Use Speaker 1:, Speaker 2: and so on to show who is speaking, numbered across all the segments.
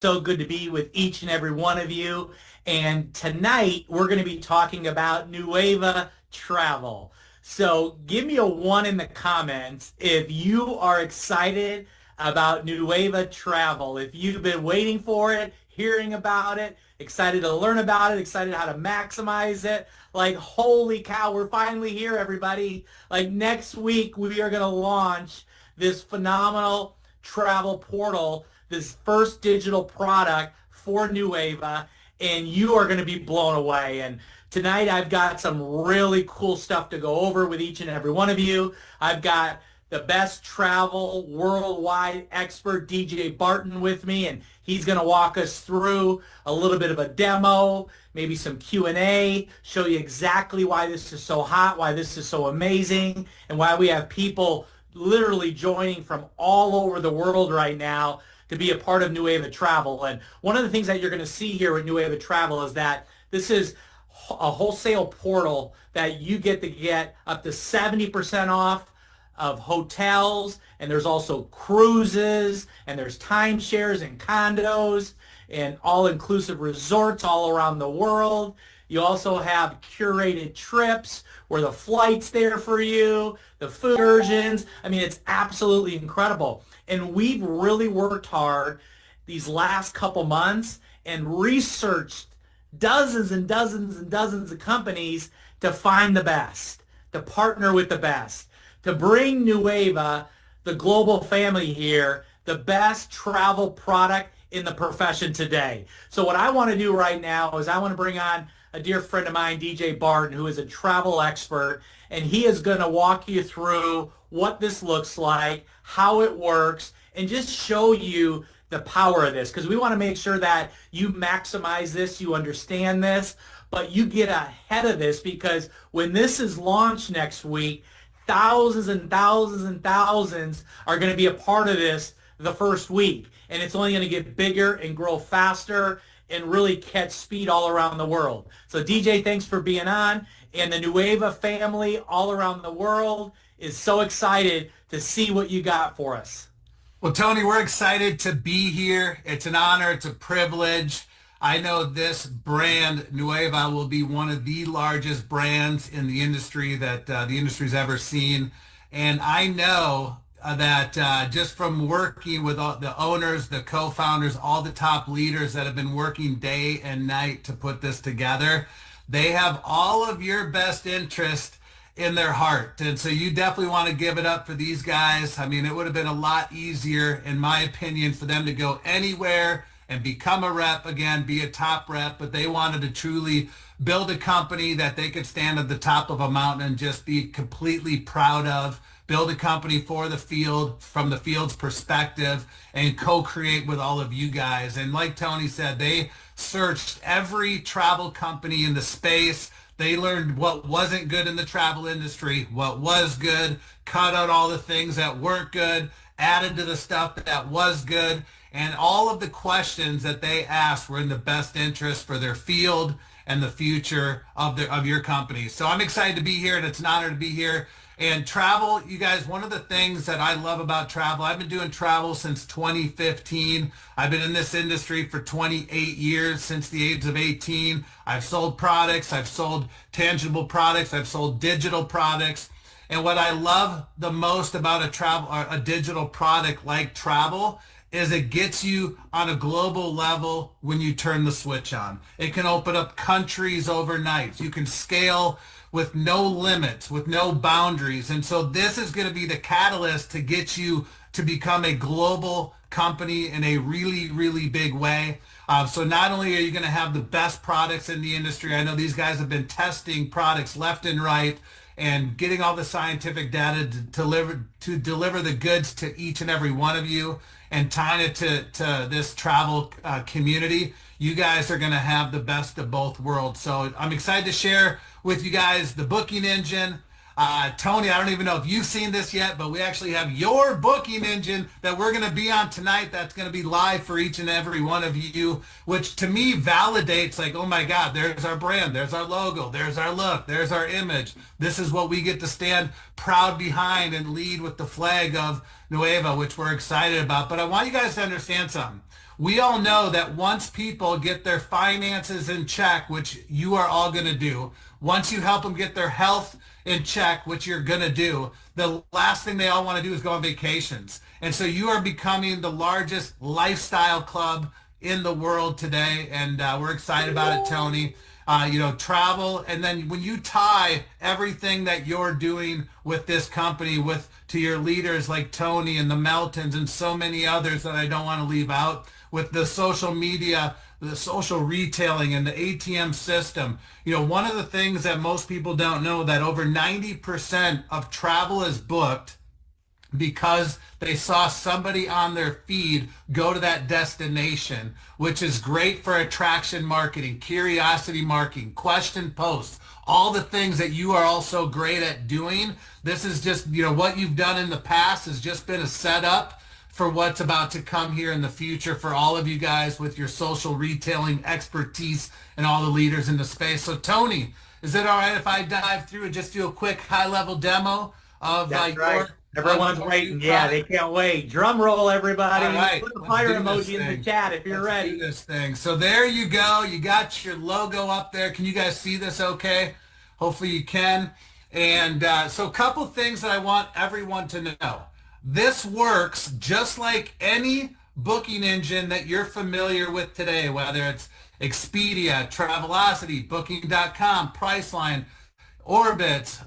Speaker 1: So good to be with each and every one of you. And tonight we're going to be talking about Nueva travel. So give me a one in the comments if you are excited about Nueva travel. If you've been waiting for it, hearing about it, excited to learn about it, excited how to maximize it. Like, holy cow, we're finally here, everybody. Like, next week we are going to launch this phenomenal travel portal, this first digital product for Nueva, and you are going to be blown away. And tonight I've got some really cool stuff to go over with each and every one of you. I've got the best travel worldwide expert, DJ Barton, with me, and he's going to walk us through a little bit of a demo, maybe some Q&A, show you exactly why this is so hot, why this is so amazing, and why we have people literally joining from all over the world right now to be a part of Nueva Travel. And one of the things that you're going to see here with Nueva Travel is that this is a wholesale portal that you get to get up to 70% off of hotels, and there's also cruises, and there's timeshares and condos and all-inclusive resorts all around the world. You also have curated trips where the flight's there for you, the food versions. I mean, it's absolutely incredible. And we've really worked hard these last couple months and researched dozens and dozens and dozens of companies to find the best, to partner with the best, to bring Nueva, the global family here, the best travel product in the profession today. So what I want to do right now is I want to bring on a dear friend of mine, DJ Barton, who is a travel expert, and he is going to walk you through what this looks like, how it works, and just show you the power of this, because we want to make sure that you maximize this, you understand this, but you get ahead of this, because when this is launched next week, thousands and thousands and thousands are going to be a part of this the first week, and it's only going to get bigger and grow faster and really catch speed all around the world. So DJ, thanks for being on. And the Nueva family all around the world is so excited to see what you got for us.
Speaker 2: Well, Tony, we're excited to be here. It's an honor. It's a privilege. I know this brand, Nueva, will be one of the largest brands in the industry that the industry's ever seen. And I know that just from working with all the owners, the co-founders, all the top leaders that have been working day and night to put this together, they have all of your best interest in their heart. And so you definitely want to give it up for these guys. I mean, it would have been a lot easier, in my opinion, for them to go anywhere and become a rep again, be a top rep, but they wanted to truly build a company that they could stand at the top of a mountain and just be completely proud of, build a company for the field, from the field's perspective, and co-create with all of you guys. And like Tony said, they searched every travel company in the space. They learned what wasn't good in the travel industry, what was good, cut out all the things that weren't good, added to the stuff that was good, and all of the questions that they asked were in the best interest for their field and the future of your company. So I'm excited to be here, and it's an honor to be here. And travel, you guys, one of the things that I love about travel, I've been doing travel since 2015. I've been in this industry for 28 years, since the age of 18. I've sold products, I've sold tangible products, I've sold digital products. And what I love the most about a digital product like travel is it gets you on a global level when you turn the switch on. It can open up countries overnight. You can scale with no limits, with no boundaries. And so this is going to be the catalyst to get you to become a global company in a really, really big way. So not only are you going to have the best products in the industry, I know these guys have been testing products left and right and getting all the scientific data to deliver the goods to each and every one of you and tying it to this travel community. You guys are going to have the best of both worlds. So I'm excited to share with you guys the booking engine, Tony, I don't even know if you've seen this yet, but we actually have your booking engine that we're going to be on tonight. That's going to be live for each and every one of you, which to me validates like, oh my God, there's our brand, there's our logo, there's our look, there's our image. This is what we get to stand proud behind and lead with the flag of Nueva, which we're excited about. But I want you guys to understand something. We all know that once people get their finances in check, which you are all going to do, once you help them get their health in check, which you're going to do, the last thing they all want to do is go on vacations. And so you are becoming the largest lifestyle club in the world today. And we're excited about it, Tony. Travel. And then when you tie everything that you're doing with this company to your leaders like Tony and the Meltons and so many others that I don't want to leave out, with the social media, the social retailing and the ATM system. One of the things that most people don't know, that over 90% of travel is booked because they saw somebody on their feed go to that destination, which is great for attraction marketing, curiosity marketing, question posts, all the things that you are also great at doing. This is just, what you've done in the past has just been a setup for what's about to come here in the future for all of you guys with your social retailing expertise and all the leaders in the space. So Tony, is it all right if I dive through and just do a quick high-level demo of
Speaker 1: That's right.
Speaker 2: your
Speaker 1: Everyone's waiting. Yeah, they can't wait. Drum roll, everybody.
Speaker 2: All right,
Speaker 1: Put a
Speaker 2: let's
Speaker 1: fire
Speaker 2: do this
Speaker 1: emoji in the
Speaker 2: thing.
Speaker 1: chat if you're
Speaker 2: Let's
Speaker 1: ready.
Speaker 2: do this thing. So there you go. You got your logo up there. Can you guys see this okay? Hopefully you can. And so a couple things that I want everyone to know. This works just like any booking engine that you're familiar with today, whether it's Expedia, Travelocity, Booking.com, Priceline, Orbitz,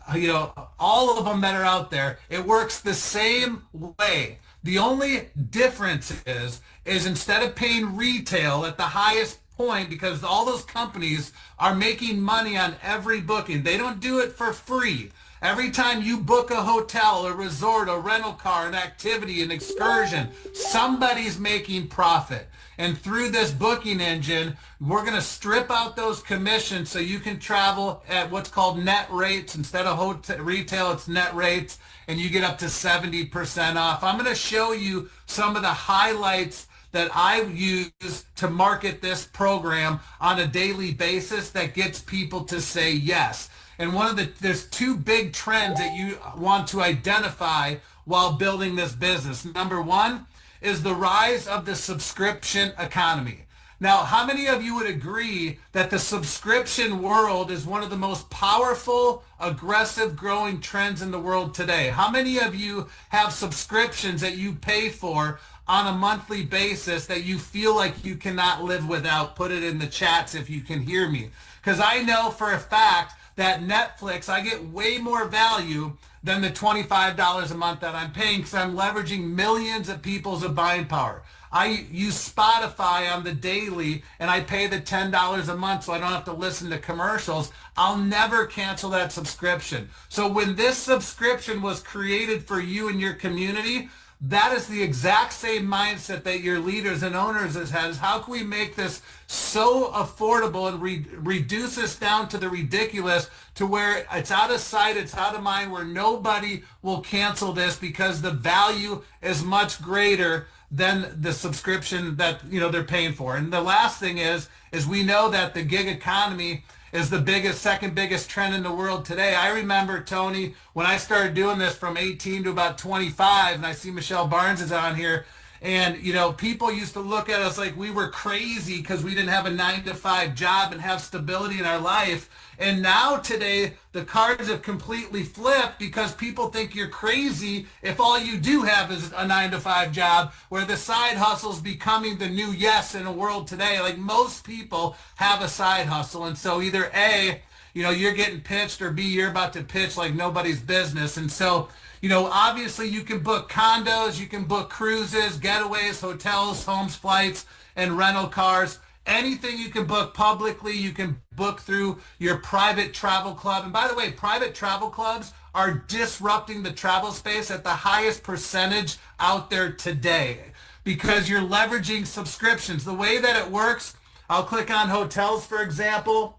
Speaker 2: all of them that are out there. It works the same way. The only difference is instead of paying retail at the highest point, because all those companies are making money on every booking, they don't do it for free. Every time you book a hotel, a resort, a rental car, an activity, an excursion, somebody's making profit. And through this booking engine, we're going to strip out those commissions so you can travel at what's called net rates. Instead of retail, it's net rates, and you get up to 70% off. I'm going to show you some of the highlights that I use to market this program on a daily basis that gets people to say yes. And there's two big trends that you want to identify while building this business. Number one is the rise of the subscription economy. Now, how many of you would agree that the subscription world is one of the most powerful, aggressive, growing trends in the world today? How many of you have subscriptions that you pay for on a monthly basis that you feel like you cannot live without? Put it in the chats if you can hear me. Because I know for a fact that Netflix, I get way more value than the $25 a month that I'm paying because I'm leveraging millions of people's buying power. I use Spotify on the daily and I pay the $10 a month so I don't have to listen to commercials. I'll never cancel that subscription. So when this subscription was created for you and your community, that is the exact same mindset that your leaders and owners has had, is how can we make this so affordable and reduce this down to the ridiculous, to where it's out of sight, it's out of mind, where nobody will cancel this because the value is much greater than the subscription that they're paying for. And the last thing is we know that the gig economy is the second biggest trend in the world today. I remember, Tony, when I started doing this from 18 to about 25, and I see Michelle Barnes is on here, and people used to look at us like we were crazy because we didn't have a 9-to-5 job and have stability in our life. And now today, the cards have completely flipped because people think you're crazy if all you do have is a 9-to-5 job, where the side hustle is becoming the new yes in a world today. Like, most people have a side hustle. And so either A, you're getting pitched, or B, you're about to pitch like nobody's business. And so, obviously you can book condos, you can book cruises, getaways, hotels, homes, flights, and rental cars. Anything you can book publicly, you can book through your private travel club. And by the way, private travel clubs are disrupting the travel space at the highest percentage out there today because you're leveraging subscriptions. The way that it works, I'll click on hotels, for example.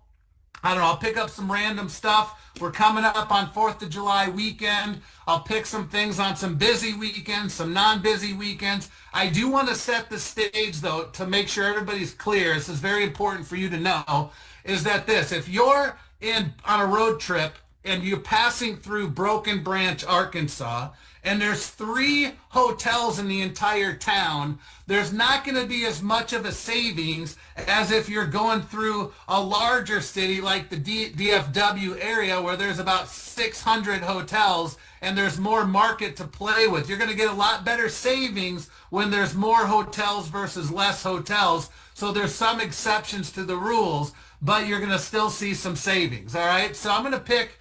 Speaker 2: I don't know, I'll pick up some random stuff. We're coming up on 4th of July weekend. I'll pick some things on some busy weekends, some non-busy weekends. I do want to set the stage, though, to make sure everybody's clear. This is very important for you to know, is that if you're on a road trip and you're passing through Broken Branch, Arkansas, and there's 3 hotels in the entire town, there's not going to be as much of a savings as if you're going through a larger city like the DFW area where there's about 600 hotels and there's more market to play with. You're going to get a lot better savings when there's more hotels versus less hotels. So there's some exceptions to the rules, but you're going to still see some savings. All right. So I'm going to pick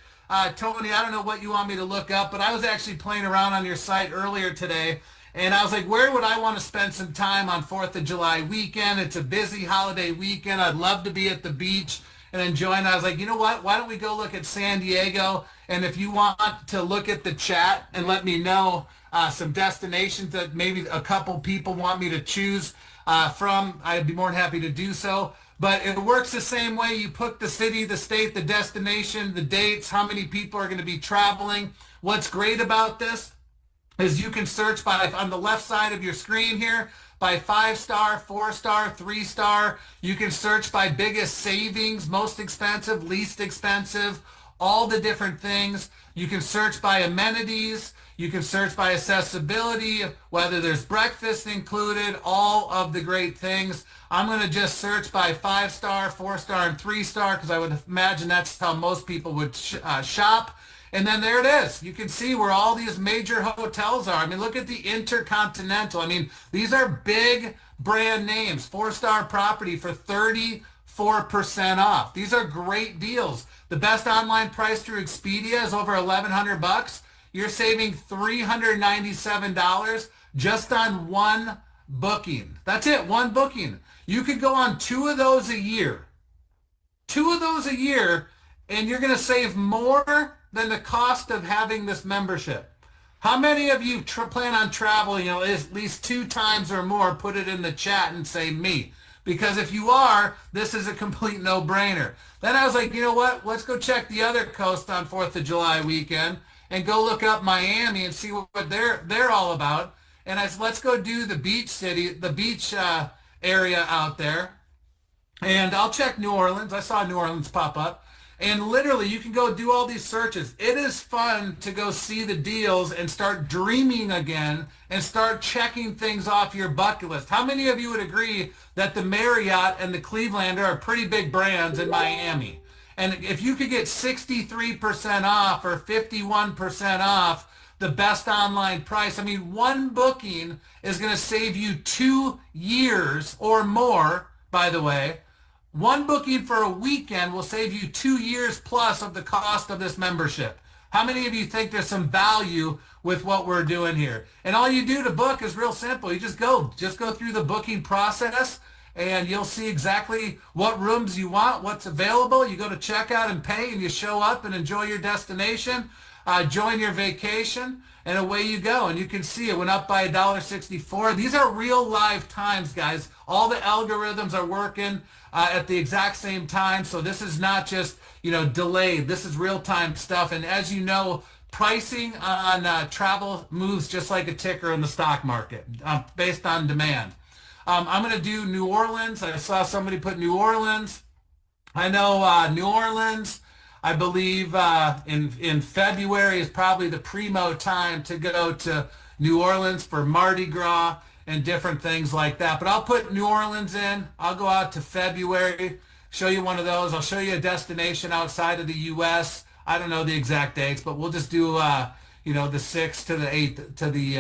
Speaker 2: Tony, I don't know what you want me to look up, but I was actually playing around on your site earlier today, and I was like, where would I want to spend some time on 4th of July weekend? It's a busy holiday weekend. I'd love to be at the beach and enjoying. I was like, you know what? Why don't we go look at San Diego? And if you want to look at the chat and let me know some destinations that maybe a couple people want me to choose from, I'd be more than happy to do so. But it works the same way. You put the city, the state, the destination, the dates, how many people are going to be traveling. What's great about this is you can search by, on the left side of your screen here, by 5-star, 4-star, 3-star. You can search by biggest savings, most expensive, least expensive, all the different things. You can search by amenities. You can search by accessibility, whether there's breakfast included, all of the great things. I'm going to just search by 5-star, 4-star, and 3-star because I would imagine that's how most people would shop. And then there it is. You can see where all these major hotels are. I mean, look at the Intercontinental. I mean, these are big brand names. 4-star property for 34% off. These are great deals. The best online price through Expedia is over $1,100. You're saving $397 just on one booking. That's it, one booking. You could go on 2 of those a year. 2 of those a year, and you're going to save more than the cost of having this membership. How many of you plan on traveling, at least 2 times or more? Put it in the chat and say me. Because if you are, this is a complete no-brainer. Then I was like, you know what? Let's go check the other coast on 4th of July weekend and go look up Miami and see what they're all about. And I said, let's go do the beach city, the beach area out there. And I'll check New Orleans. I saw New Orleans pop up. And literally, you can go do all these searches. It is fun to go see the deals and start dreaming again and start checking things off your bucket list. How many of you would agree that the Marriott and the Clevelander are pretty big brands in Miami? And if you could get 63% off or 51% off the best online price, I mean, one booking is going to save you 2 years or more, by the way. One booking for a weekend will save you 2 years plus of the cost of this membership. How many of you think there's some value with what we're doing here? And all you do to book is real simple. You just go through the booking process and you'll see exactly what rooms you want, what's available. You go to checkout and pay and you show up and enjoy your destination, join your vacation, and away you go. And you can see it went up by $1.64. These are real live times, guys. All the algorithms are working at the exact same time. So this is not just, delayed. This is real-time stuff. And as you know, pricing on travel moves just like a ticker in the stock market based on demand. I'm going to do New Orleans. I saw somebody put New Orleans. I know New Orleans, I believe in February is probably the primo time to go to New Orleans for Mardi Gras and different things like that. But I'll put New Orleans in. I'll go out to February, show you one of those. I'll show you a destination outside of the U.S. I don't know the exact dates, but we'll just do, the 6th to the 8th to the,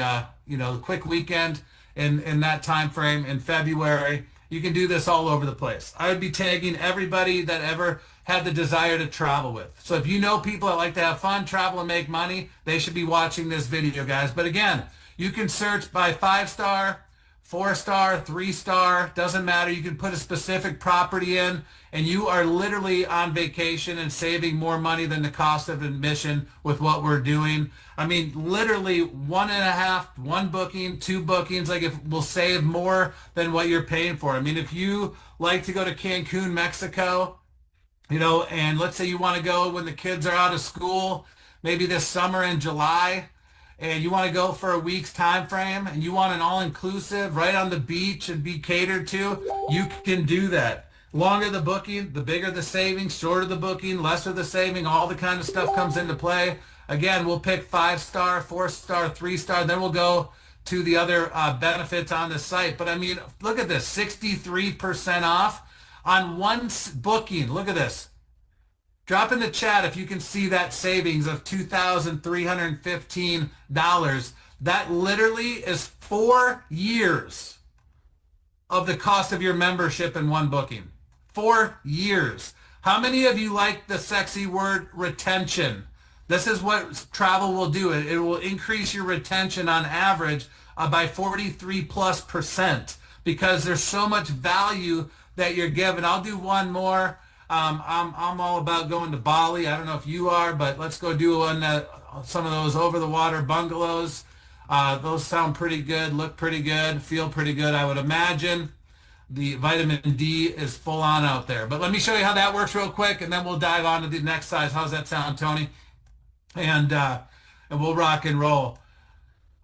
Speaker 2: the quick weekend in that time frame in February. You can do this all over the place. I would be tagging everybody that ever had the desire to travel with. So if you know people that like to have fun, travel, and make money, they should be watching this video, guys. But again, you can search by 5-star, 4-star, 3-star, doesn't matter. You can put a specific property in, and you are literally on vacation and saving more money than the cost of admission with what we're doing. I mean, literally 1.5, 1 booking, 2 bookings, like it will save more than what you're paying for. I mean, if you like to go to Cancun, Mexico, And let's say you want to go when the kids are out of school, maybe this summer in July, and you want to go for a week's time frame, and you want an all-inclusive right on the beach and be catered to, you can do that. Longer the booking, the bigger the savings. Shorter the booking, lesser the saving. All the kind of stuff comes into play. Again, we'll pick 5-star, 4-star, 3-star. Then we'll go to the other benefits on the site. But I mean, look at this, 63% off on one booking. Look at this. Drop in the chat if you can see that savings of $2,315. That literally is 4 years of the cost of your membership in one booking. 4 years. How many of you like the sexy word retention? This is what travel will do. It will increase your retention on average by 43+% because there's so much value that you're given. I'll do one more. I'm all about going to Bali. I don't know if you are, but let's go do some of those over the water bungalows. Those sound pretty good, look pretty good, feel pretty good. I would imagine the vitamin D is full on out there. But let me show you how that works real quick, and then we'll dive on to the next size. How's that sound, Tony? And we'll rock and roll.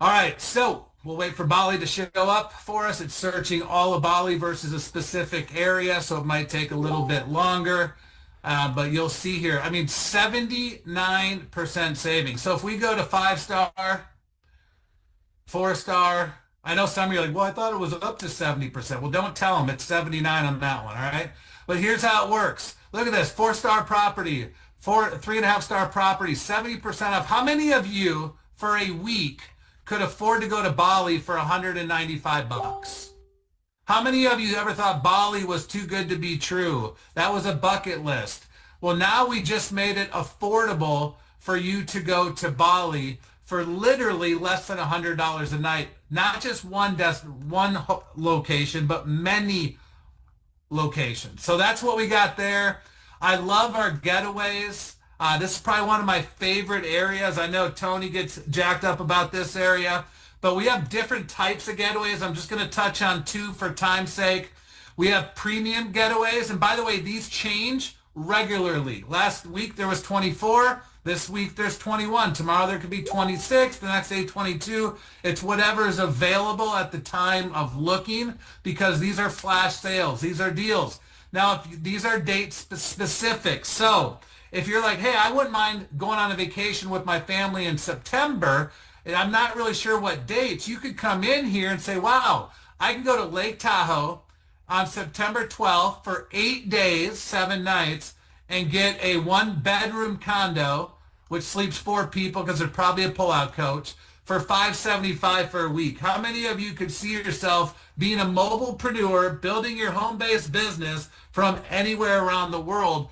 Speaker 2: All right, so we'll wait for Bali to show up for us. It's searching all of Bali versus a specific area, so it might take a little bit longer. But you'll see here, I mean, 79% savings. So if we go to 5-star, 4-star, I know some of you are like, well, I thought it was up to 70%. Well, don't tell them it's 79 on that one, all right? But here's how it works. Look at this, 4-star property, 3.5-star property, 70% off. How many of you for a week could afford to go to Bali for $195? How many of you ever thought Bali was too good to be true? That was a bucket list. Well, now we just made it affordable for you to go to Bali for literally less than $100 a night. Not just one location, but many locations. So that's what we got there. I love our getaways. This is probably one of my favorite areas. I know Tony gets jacked up about this area, but we have different types of getaways. I'm just going to touch on 2 for time's sake. We have premium getaways, and by the way, these change regularly. Last week there was 24. This week there's 21. Tomorrow there could be 26. The next day 22. It's whatever is available at the time of looking because these are flash sales. These are deals. Now, these are date specific. So if you're like, hey, I wouldn't mind going on a vacation with my family in September, and I'm not really sure what dates, you could come in here and say, wow, I can go to Lake Tahoe on September 12th for 8 days, 7 nights, and get a 1-bedroom condo, which sleeps 4 people because there's probably a pullout coach, for $575 for a week. How many of you could see yourself being a mobilepreneur, building your home-based business from anywhere around the world?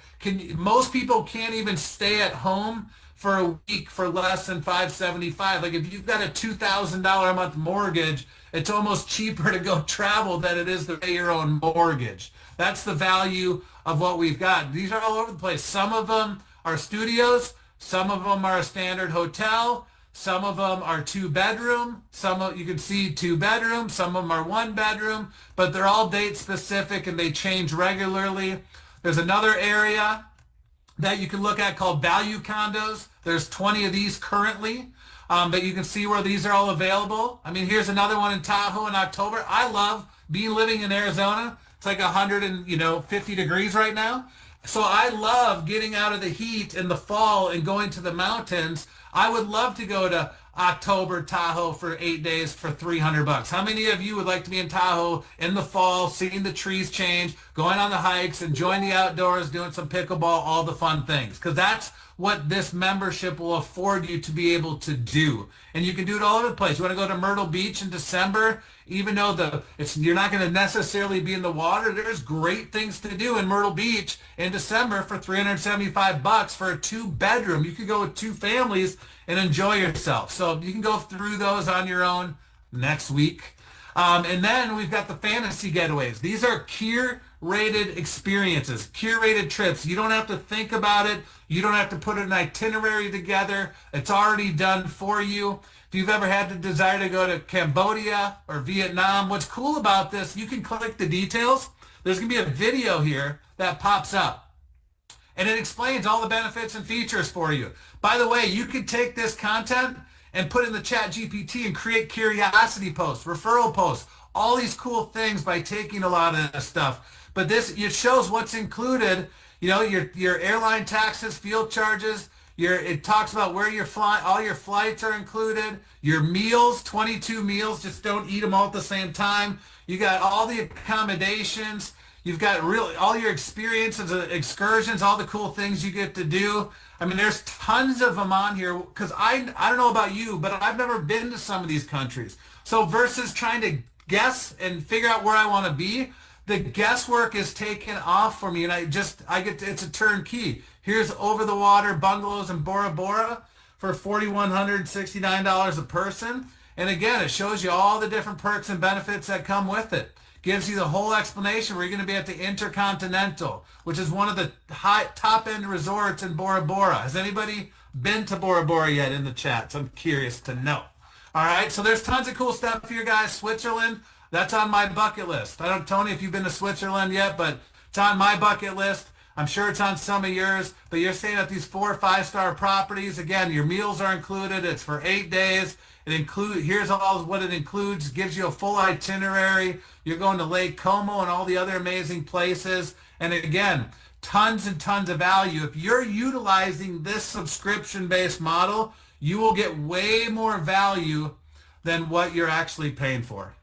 Speaker 2: Most people can't even stay at home for a week for less than $575. Like if you've got a $2,000 a month mortgage, it's almost cheaper to go travel than it is to pay your own mortgage. That's the value of what we've got. These are all over the place. Some of them are studios. Some of them are a standard hotel. Some of them are 2-bedroom. You can see 2-bedroom. Some of them are 1-bedroom, but they're all date specific and they change regularly. There's another area that you can look at called value condos. There's 20 of these currently, but you can see where these are all available. I mean, here's another one in Tahoe in October. I love living in Arizona. It's like 150 degrees right now. So I love getting out of the heat in the fall and going to the mountains. I would love to go to October Tahoe for 8 days for $300. How many of you would like to be in Tahoe in the fall, seeing the trees change, going on the hikes, enjoying the outdoors, doing some pickleball, all the fun things? Because that's what this membership will afford you to be able to do. And you can do it all over the place. You want to go to Myrtle Beach in December, even though you're not going to necessarily be in the water, there's great things to do in Myrtle Beach in December for $375 for a 2-bedroom. You could go with 2 families and enjoy yourself. So you can go through those on your own next week. And then we've got the fantasy getaways. These are curated experiences, curated trips. You don't have to think about it. You don't have to put an itinerary together. It's already done for you. If you've ever had the desire to go to Cambodia or Vietnam, what's cool about this, you can click the details. There's going to be a video here that pops up. and it explains all the benefits and features for you. By the way, you could take this content and put in the chat GPT and create curiosity posts, referral posts, all these cool things by taking a lot of this stuff. But this, it shows what's included, you know, your airline taxes, fuel charges, it talks about where you're flying, all your flights are included, your meals, 22 meals, just don't eat them all at the same time. You got all the accommodations, you've got all your experiences, excursions, all the cool things you get to do. I mean, there's tons of them on here because I don't know about you, but I've never been to some of these countries. So versus trying to guess and figure out where I want to be, the guesswork is taken off for me, and it's a turnkey. Here's over the water bungalows in Bora Bora for $4,169 a person. And again, it shows you all the different perks and benefits that come with it. Gives you the whole explanation where you're going to be at the Intercontinental, which is one of the top-end resorts in Bora Bora. Has anybody been to Bora Bora yet in the chat? So I'm curious to know. All right, so there's tons of cool stuff here, guys. Switzerland, that's on my bucket list. I don't, Tony, if you've been to Switzerland yet, but it's on my bucket list. I'm sure it's on some of yours, but you're staying at these 4- or 5-star properties. Again, your meals are included. It's for 8 days. Here's all what it includes. Gives you a full itinerary. You're going to Lake Como and all the other amazing places. And again, tons and tons of value. If you're utilizing this subscription-based model, you will get way more value than what you're actually paying for.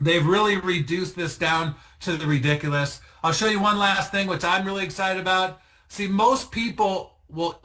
Speaker 2: They've really reduced this down to the ridiculous. I'll show you one last thing, which I'm really excited about. See, most people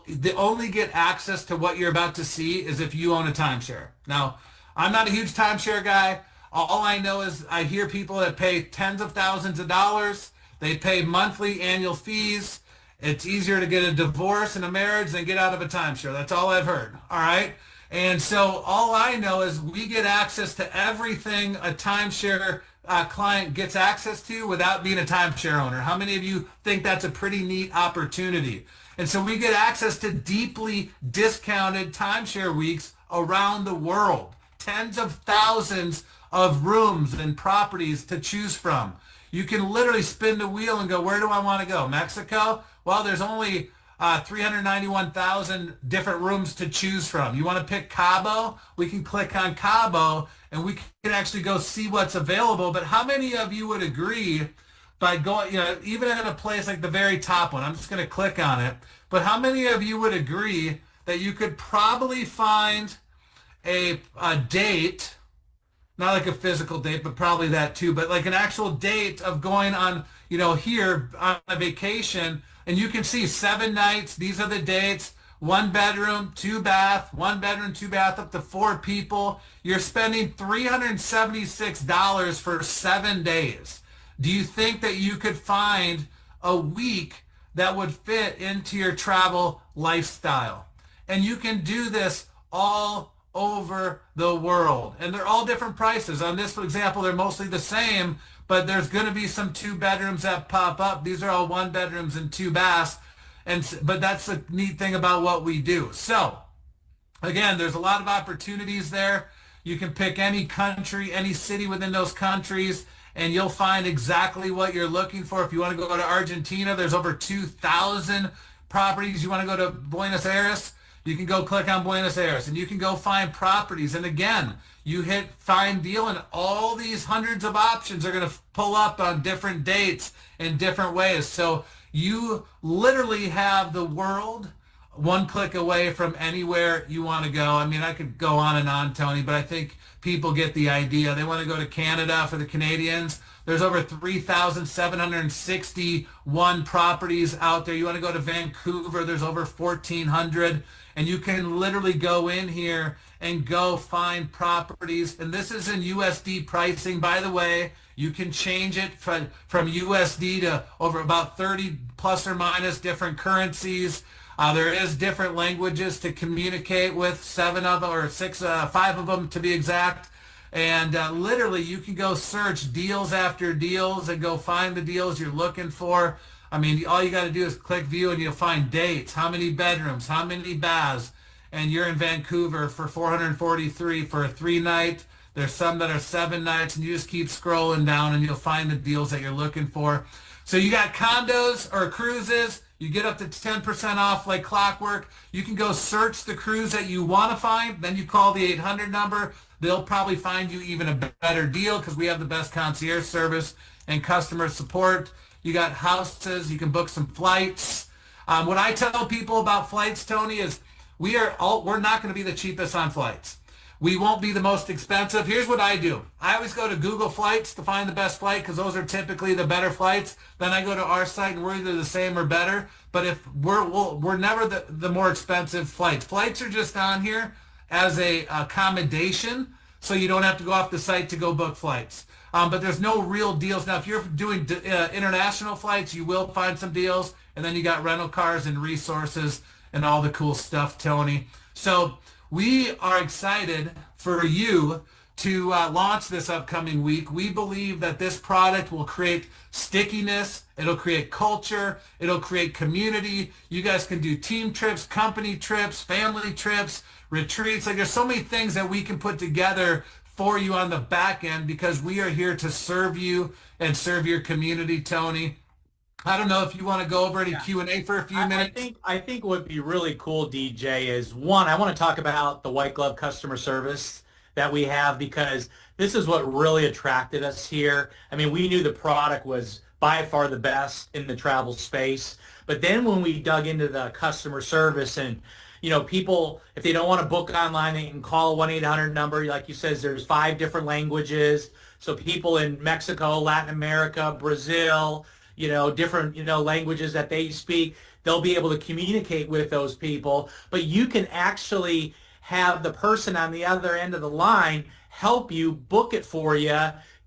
Speaker 2: they only get access to what you're about to see is if you own a timeshare. Now, I'm not a huge timeshare guy. All I know is I hear people that pay tens of thousands of dollars. They pay monthly annual fees. It's easier to get a divorce and a marriage than get out of a timeshare. That's all I've heard. All right. And so all I know is we get access to everything a timeshare client gets access to without being a timeshare owner. How many of you think that's a pretty neat opportunity? And so we get access to deeply discounted timeshare weeks around the world. Tens of thousands of rooms and properties to choose from. You can literally spin the wheel and go, where do I want to go? Mexico? Well, there's only 391,000 different rooms to choose from. You want to pick Cabo? We can click on Cabo and we can actually go see what's available. But how many of you would agree by going, even in a place like the very top one, I'm just going to click on it, but how many of you would agree that you could probably find a date, not like a physical date, but probably that too, but like an actual date of going on, here on a vacation, and you can see 7 nights, these are the dates, 1 bedroom, 2 bath, 1 bedroom, 2 bath, up to 4 people. You're spending $376 for 7 days. Do you think that you could find a week that would fit into your travel lifestyle? And you can do this all over the world. And they're all different prices. On this example, they're mostly the same, but there's going to be some 2 bedrooms that pop up. These are all 1 bedrooms and 2 baths. But that's the neat thing about what we do. So again, there's a lot of opportunities there. You can pick any country, any city within those countries, and you'll find exactly what you're looking for. If you want to go to Argentina, there's over 2,000 properties. You want to go to Buenos Aires, you can go click on Buenos Aires and you can go find properties. And again, you hit find deal and all these hundreds of options are going to pull up on different dates in different ways. So you literally have the world one click away from anywhere you want to go. I mean, I could go on and on, Tony, but I think people get the idea. They want to go to Canada for the Canadians. There's over 3,761 properties out there. You want to go to Vancouver, there's over 1,400. And you can literally go in here and go find properties. And this is in USD pricing, by the way. You can change it from USD to over about 30 plus or minus different currencies. There is different languages to communicate with, 5 of them to be exact. And literally you can go search deals after deals and go find the deals you're looking for. I mean, all you got to do is click view and you'll find dates, how many bedrooms, how many baths, and you're in Vancouver for 443 for a 3-night. There's some that are 7 nights, and you just keep scrolling down and you'll find the deals that you're looking for. So you got condos or cruises, You get up to 10% off like clockwork. You can go search the cruise that you want to find. Then you call the 800 number. They'll probably find you even a better deal because we have the best concierge service and customer support. You got houses. You can book some flights. What I tell people about flights, Tony, is we're not going to be the cheapest on flights. We won't be the most expensive. Here's what I do. I always go to Google Flights to find the best flight because those are typically the better flights. Then I go to our site and we're either the same or better. But if we're never the more expensive flights. Flights are just on here as a accommodation, so you don't have to go off the site to go book flights. But there's no real deals. Now, if you're doing international flights, you will find some deals. And then you got rental cars and resources and all the cool stuff, Tony. So we are excited for you to launch this upcoming week. We believe that this product will create stickiness. It'll create culture. It'll create community. You guys can do team trips, company trips, family trips, retreats. Like there's so many things that we can put together for you on the back end because we are here to serve you and serve your community, Tony. I don't know if you want to go over any
Speaker 1: Yeah.
Speaker 2: Q&A for a few
Speaker 1: I
Speaker 2: minutes.
Speaker 1: think I think what would be really cool, DJ, is one, I want to talk about the white glove customer service that we have because this is what really attracted us here. I mean, we knew the product was by far the best in the travel space, but then when we dug into the customer service and people, if they don't want to book online, they can call a 1-800 number. Like you says, there's 5 different languages. So people in Mexico, Latin America, Brazil, different, languages that they speak, they'll be able to communicate with those people. But you can actually have the person on the other end of the line help you book it for you,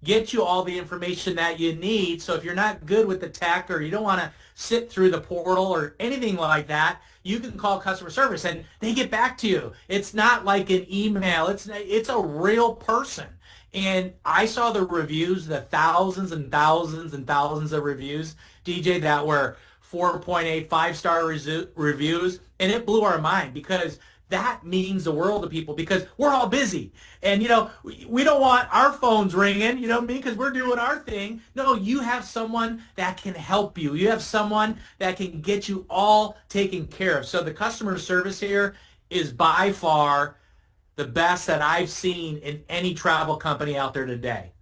Speaker 1: get you all the information that you need. So if you're not good with the tech or you don't want to sit through the portal or anything like that, you can call customer service and they get back to you. It's not like an email. It's a real person. And I saw the reviews, the thousands and thousands and thousands of reviews, DJ, that were 4.8 5-star reviews, and it blew our mind because that means the world to people because we're all busy. And, we don't want our phones ringing, you know what I mean, because we're doing our thing. No, you have someone that can help you. You have someone that can get you all taken care of. So the customer service here is by far the best that I've seen in any travel company out there today.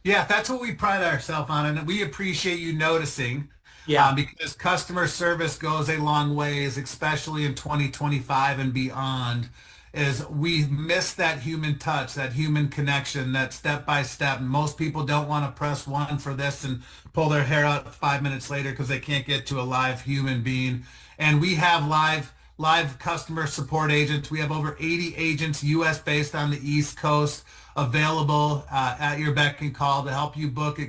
Speaker 2: Yeah, that's what we pride ourselves on, and we appreciate you noticing
Speaker 1: Yeah.
Speaker 2: because customer service goes a long ways, especially in 2025 and beyond, is we miss that human touch, that human connection, that step by step. And most people don't want to press one for this and pull their hair out 5 minutes later because they can't get to a live human being. And we have live customer support agents. We have over 80 agents, U.S. based on the East Coast, available at your beck and call to help you book,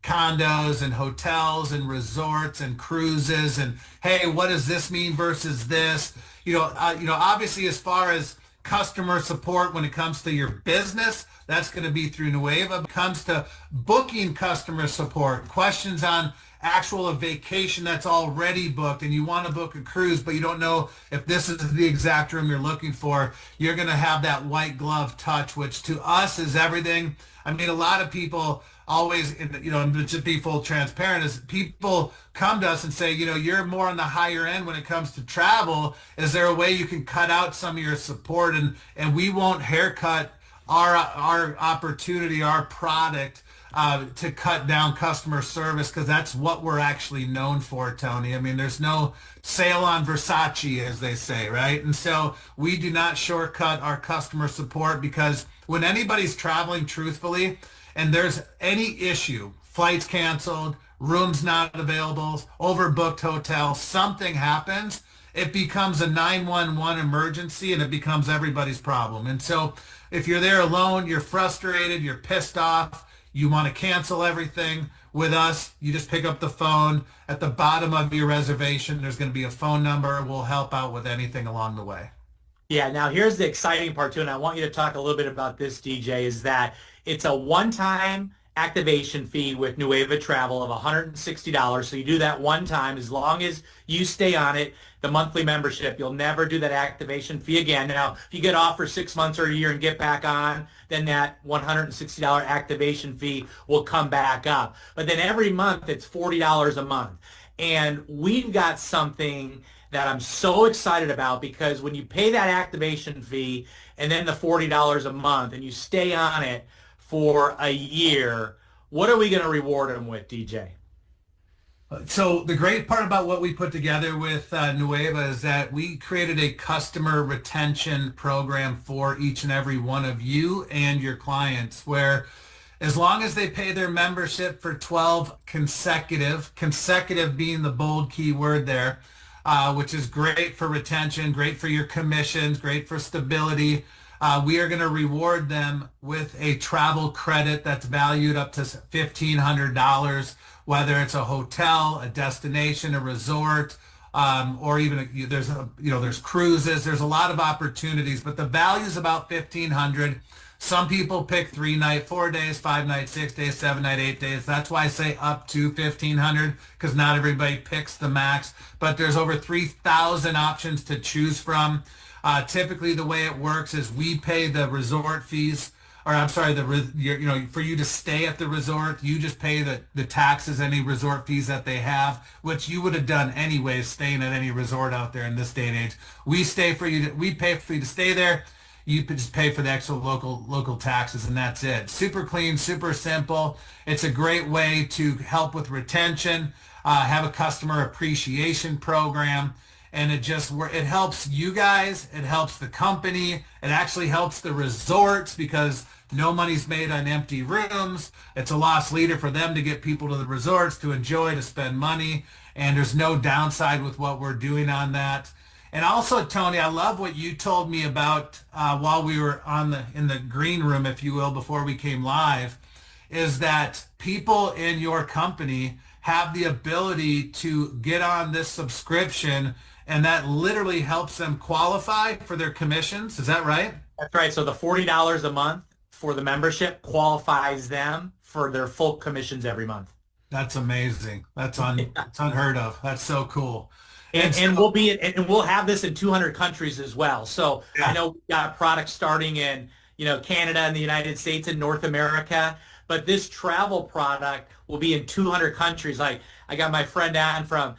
Speaker 2: condos and hotels and resorts and cruises. And hey, what does this mean versus this? Obviously, as far as customer support when it comes to your business, that's going to be through Nueva. When it comes to booking customer support, questions on a vacation that's already booked and you want to book a cruise, but you don't know if this is the exact room you're looking for, you're going to have that white glove touch, which to us is everything. I mean, a lot of people always, just be full transparent, is people come to us and say, you're more on the higher end when it comes to travel. Is there a way you can cut out some of your support and we won't haircut our opportunity, our product to cut down customer service because that's what we're actually known for, Tony. I mean, there's no sale on Versace, as they say, right? And so we do not shortcut our customer support because when anybody's traveling truthfully and there's any issue, flights canceled, rooms not available, overbooked hotel, something happens, it becomes a 911 emergency and it becomes everybody's problem. And so if you're there alone, you're frustrated, you're pissed off, you want to cancel everything with us, you just pick up the phone. At the bottom of your reservation, there's going to be a phone number. We'll help out with anything along the way.
Speaker 1: Yeah, now here's the exciting part too, and I want you to talk a little bit about this, DJ, is that it's a one-time activation fee with Nueva Travel of $160. So you do that one time. As long as you stay on it, the monthly membership, you'll never do that activation fee again. Now, if you get off for 6 months or a year and get back on, then that $160 activation fee will come back up. But then every month, it's $40 a month. And we've got something that I'm so excited about, because when you pay that activation fee and then the $40 a month and you stay on it for a year, what are we going to reward them with, DJ?
Speaker 2: So the great part about what we put together with Nueva is that we created a customer retention program for each and every one of you and your clients, where as long as they pay their membership for 12 consecutive being the bold key word there, which is great for retention, great for your commissions, great for stability. We are going to reward them with a travel credit that's valued up to $1,500, whether it's a hotel, a destination, a resort, or even there's cruises. There's a lot of opportunities, but the value is about 1,500. Some people pick 3 night, 4 days, 5 night, 6 days, 7 night, 8 days. That's why I say up to 1,500, because not everybody picks the max. But there's over 3,000 options to choose from. Typically, the way it works is we pay the resort fees, or I'm sorry, for you to stay at the resort, you just pay the taxes, any resort fees that they have, which you would have done anyways, staying at any resort out there in this day and age. We pay for you to stay there. You could just pay for the extra local taxes, and that's it. Super clean, super simple. It's a great way to help with retention, have a customer appreciation program, and it helps you guys. It helps the company. It actually helps the resorts, because no money's made on empty rooms. It's a loss leader for them to get people to the resorts to enjoy, to spend money, and there's no downside with what we're doing on that. And also, Tony, I love what you told me about while we were in the green room, if you will, before we came live, is that people in your company have the ability to get on this subscription, and that literally helps them qualify for their commissions. Is that right?
Speaker 1: That's right. So the $40 a month for the membership qualifies them for their full commissions every month.
Speaker 2: That's amazing. It's unheard of. That's so cool.
Speaker 1: And we'll have this in 200 countries as well. So yeah. I know we've got products starting in, Canada and the United States and North America, but this travel product will be in 200 countries. Like, I got my friend on from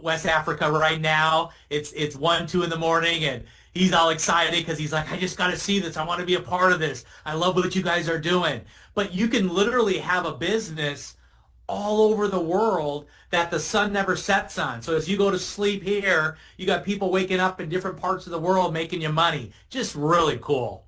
Speaker 1: West Africa right now. It's 1, 2 in the morning, and he's all excited because he's like, I just got to see this. I want to be a part of this. I love what you guys are doing. But you can literally have a business all over the world that the sun never sets on. So as you go to sleep here, you got people waking up in different parts of the world making you money. Just really cool.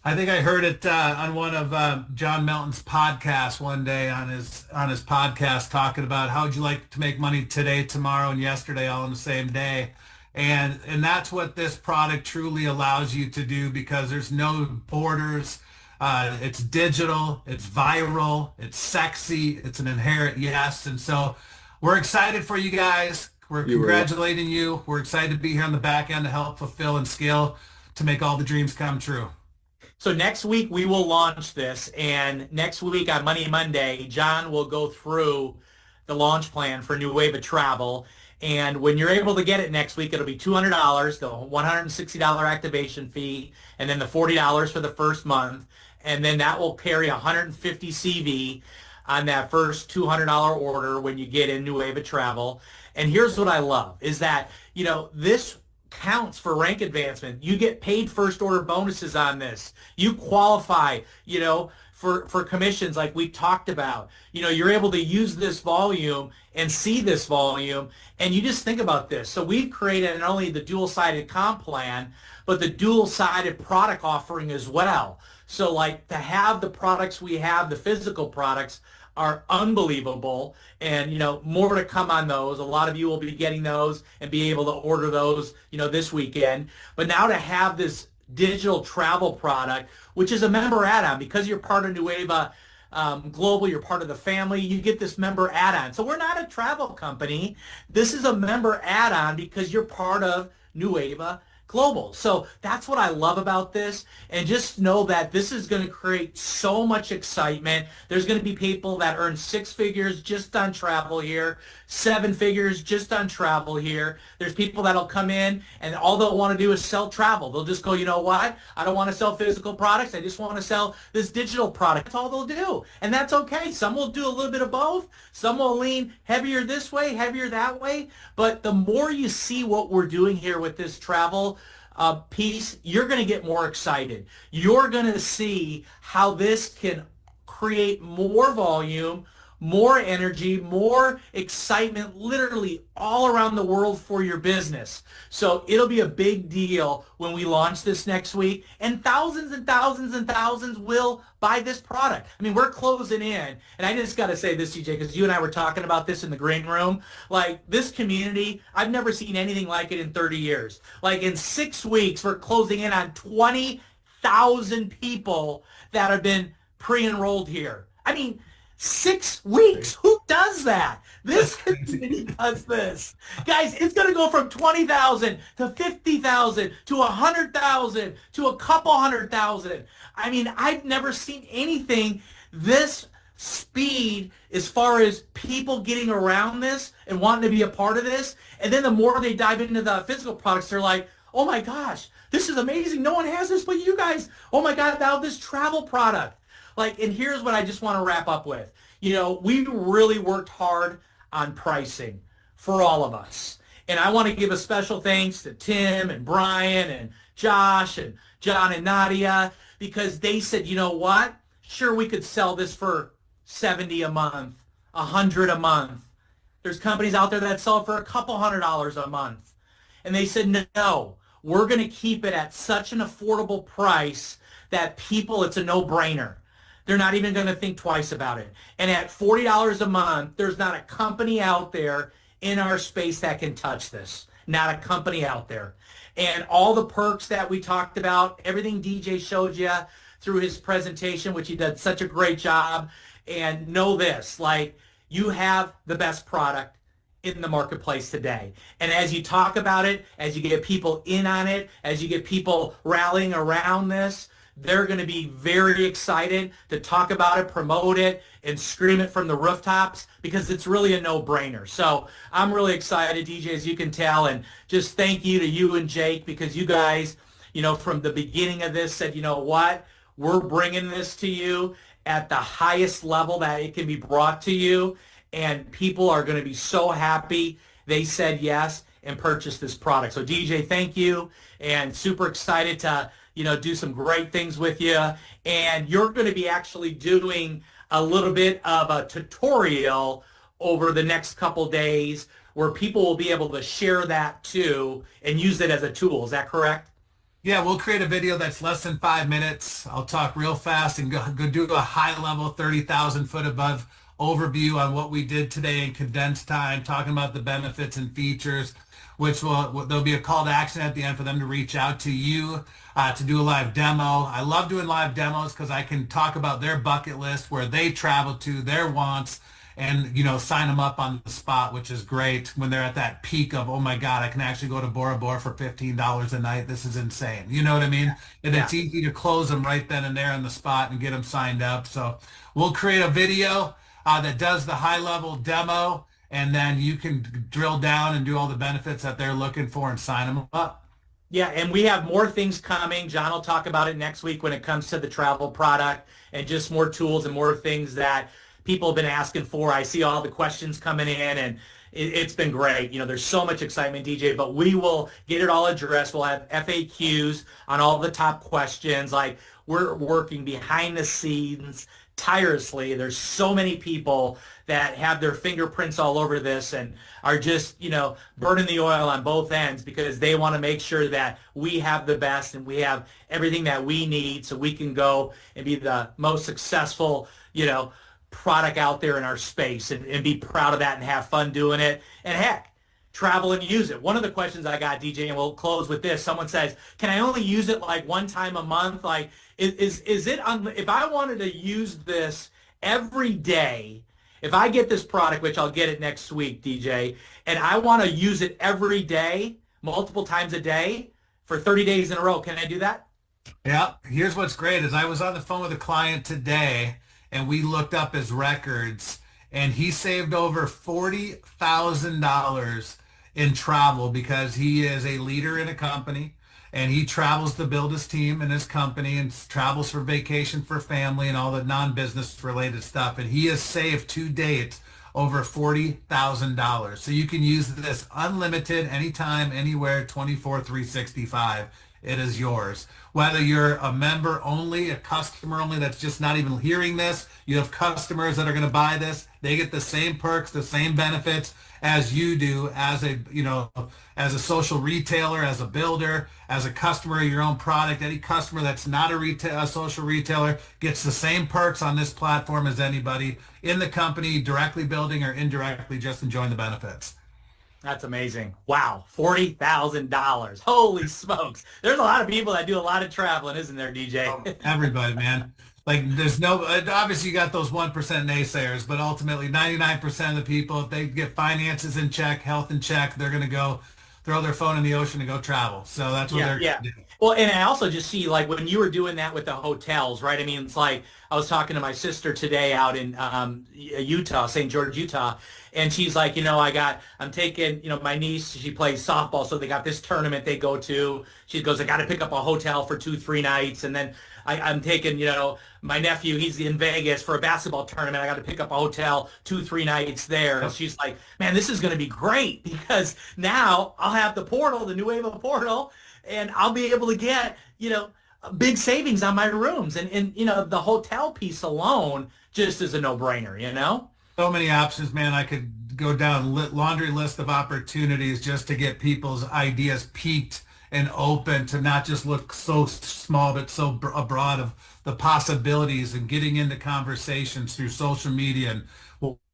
Speaker 2: I think I heard it on one of John Melton's podcasts one day, on his podcast, talking about how would you like to make money today, tomorrow, and yesterday all in the same day. And that's what this product truly allows you to do, because there's no borders. It's digital, it's viral, it's sexy, it's an inherent yes. And so we're excited for you guys. We're congratulating you. We're excited to be here on the back end to help fulfill and scale to make all the dreams come true.
Speaker 1: So next week we will launch this, and next week on Money Monday, John will go through the launch plan for Nueva Travel. And when you're able to get it next week, it'll be $200, the $160 activation fee, and then the $40 for the first month. And then that will carry 150 CV on that first $200 order when you get in Nueva Travel. And here's what I love is that, this counts for rank advancement. You get paid first order bonuses on this. You qualify, for commissions like we talked about. You're able to use this volume and see this volume. And you just think about this. So we've created not only the dual-sided comp plan, but the dual-sided product offering as well. So like, to have the products we have, the physical products, are unbelievable, and more to come on those. A lot of you will be getting those and be able to order those this weekend. But now to have this digital travel product, which is a member add-on, because you're part of Nueva Global, you're part of the family, you get this member add-on. So we're not a travel company. This is a member add-on because you're part of Nueva global. So that's what I love about this. And just know that this is going to create so much excitement. There's going to be people that earn six figures just on travel here, seven figures just on travel here. There's people that'll come in and all they'll want to do is sell travel. They'll just go, you know what? I don't want to sell physical products. I just want to sell this digital product. That's all they'll do. And that's okay. Some will do a little bit of both. Some will lean heavier this way, heavier that way. But the more you see what we're doing here with this travel piece, you're going to get more excited. You're going to see how this can create more volume, more energy, more excitement, literally all around the world for your business. So it'll be a big deal when we launch this next week, and thousands and thousands and thousands will buy this product. I mean, we're closing in, and I just got to say this, TJ, because you and I were talking about this in the green room. Like, this community, I've never seen anything like it in 30 years. Like, in 6 weeks, we're closing in on 20,000 people that have been pre-enrolled here. I mean, 6 weeks. Who does that? This community does this. Guys, it's going to go from 20,000 to 50,000 to 100,000 to a couple 100,000. I mean, I've never seen anything this speed as far as people getting around this and wanting to be a part of this. And then the more they dive into the physical products, they're like, oh my gosh, this is amazing. No one has this but you guys. Oh my God, now this travel product. Like, and here's what I just want to wrap up with. You know, we really worked hard on pricing for all of us. And I want to give a special thanks to Tim and Brian and Josh and John and Nadia, because they said, you know what? Sure, we could sell this for 70 a month, 100 a month. There's companies out there that sell it for a couple $100 a month. And they said, no, we're going to keep it at such an affordable price that people, it's a no-brainer. They're not even going to think twice about it. And at $40 a month, there's not a company out there in our space that can touch this. Not a company out there. And all the perks that we talked about, everything DJ showed you through his presentation, which he did such a great job. And know this, like, you have the best product in the marketplace today. And as you talk about it, as you get people in on it, as you get people rallying around this, they're going to be very excited to talk about it, promote it, and scream it from the rooftops, because it's really a no-brainer. So I'm really excited, DJ, as you can tell, and just thank you to you and Jake, because you guys, you know, from the beginning of this said, you know what, we're bringing this to you at the highest level that it can be brought to you, and people are going to be so happy they said yes and purchased this product. So DJ, thank you, and super excited to do some great things with you. And you're going to be actually doing a little bit of a tutorial over the next couple days where people will be able to share that too and use it as a tool. Is that correct?
Speaker 2: Yeah, we'll create a video that's less than 5 minutes. I'll talk real fast and go do a high level 30,000 foot above overview on what we did today in condensed time, talking about the benefits and features, which there'll be a call to action at the end for them to reach out to you to do a live demo. I love doing live demos because I can talk about their bucket list, where they travel to, their wants, and sign them up on the spot, which is great when they're at that peak of, oh my God, I can actually go to Bora Bora for $15 a night. This is insane. You know what I mean? And it's easy to close them right then and there on the spot and get them signed up. So we'll create a video that does the high level demo, and then you can drill down and do all the benefits that they're looking for and sign them up.
Speaker 1: Yeah, and we have more things coming. John will talk about it next week when it comes to the travel product, and just more tools and more things that people have been asking for. I see all the questions coming in, and it's been great. There's so much excitement, DJ, but we will get it all addressed. We'll have FAQs on all the top questions. Like, we're working behind the scenes tirelessly. There's so many people that have their fingerprints all over this and are just, burning the oil on both ends, because they want to make sure that we have the best and we have everything that we need so we can go and be the most successful, product out there in our space, and be proud of that and have fun doing it. And heck, travel and use it. One of the questions I got, DJ, and we'll close with this. Someone says, can I only use it like one time a month? Like, is it, if I wanted to use this every day, if I get this product, which I'll get it next week, DJ, and I want to use it every day, multiple times a day for 30 days in a row. Can I do that?
Speaker 2: Yeah, here's what's great is I was on the phone with a client today and we looked up his records and he saved over $40,000 in travel because he is a leader in a company and he travels to build his team and his company and travels for vacation for family and all the non-business related stuff. And he has saved to date over $40,000. So you can use this unlimited anytime, anywhere, 365. It is yours. Whether you're a member only, a customer only that's just not even hearing this, you have customers that are going to buy this. They get the same perks, the same benefits as you do as as a social retailer, as a builder, as a customer of your own product. Any customer that's not a social retailer gets the same perks on this platform as anybody in the company, directly building or indirectly just enjoying the benefits.
Speaker 1: That's amazing. Wow, $40,000. Holy smokes. There's a lot of people that do a lot of traveling, isn't there, DJ?
Speaker 2: Oh, everybody, man. Like there's no, obviously you got those 1% naysayers, but ultimately 99% of the people, if they get finances in check, health in check, they're going to go throw their phone in the ocean and go travel. So that's what
Speaker 1: Yeah,
Speaker 2: they're
Speaker 1: yeah.
Speaker 2: going to do.
Speaker 1: Well, and I also just see like when you were doing that with the hotels, right? I mean, it's like I was talking to my sister today out in Utah, St. George, Utah, and she's like, I'm taking, my niece, she plays softball, so they got this tournament they go to. She goes, I got to pick up a hotel for 2, 3 nights, and then I'm taking, my nephew, he's in Vegas for a basketball tournament. I got to pick up a hotel 2, 3 nights there. And
Speaker 2: Yep.
Speaker 1: she's like, man, this is going to be great because now I'll have the portal, the Nueva portal, and I'll be able to get, big savings on my rooms. And the hotel piece alone just is a no-brainer.
Speaker 2: So many options, man. I could go down laundry list of opportunities just to get people's ideas peaked and open to not just look so small, but so broad of the possibilities and getting into conversations through social media and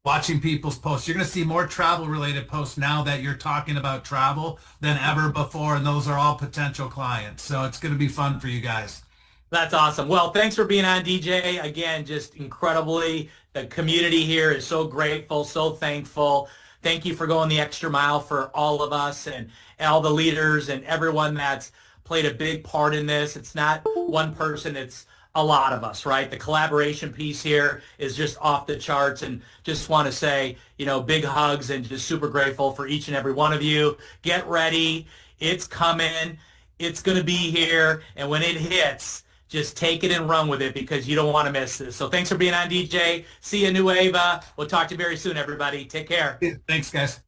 Speaker 2: watching people's posts. You're going to see more travel related posts now that you're talking about travel than ever before. And those are all potential clients. So it's going to be fun for you guys.
Speaker 1: That's awesome. Well, thanks for being on, DJ. Again, just incredibly, the community here is so grateful, so thankful. Thank you for going the extra mile for all of us and all the leaders and everyone that's played a big part in this. It's not one person, it's a lot of us, right? The collaboration piece here is just off the charts, and just want to say, big hugs and just super grateful for each and every one of you. Get ready. It's coming. It's going to be here. And when it hits, just take it and run with it because you don't want to miss this. So thanks for being on, DJ. See you, Nueva. We'll talk to you very soon, everybody. Take care.
Speaker 2: Thanks, guys.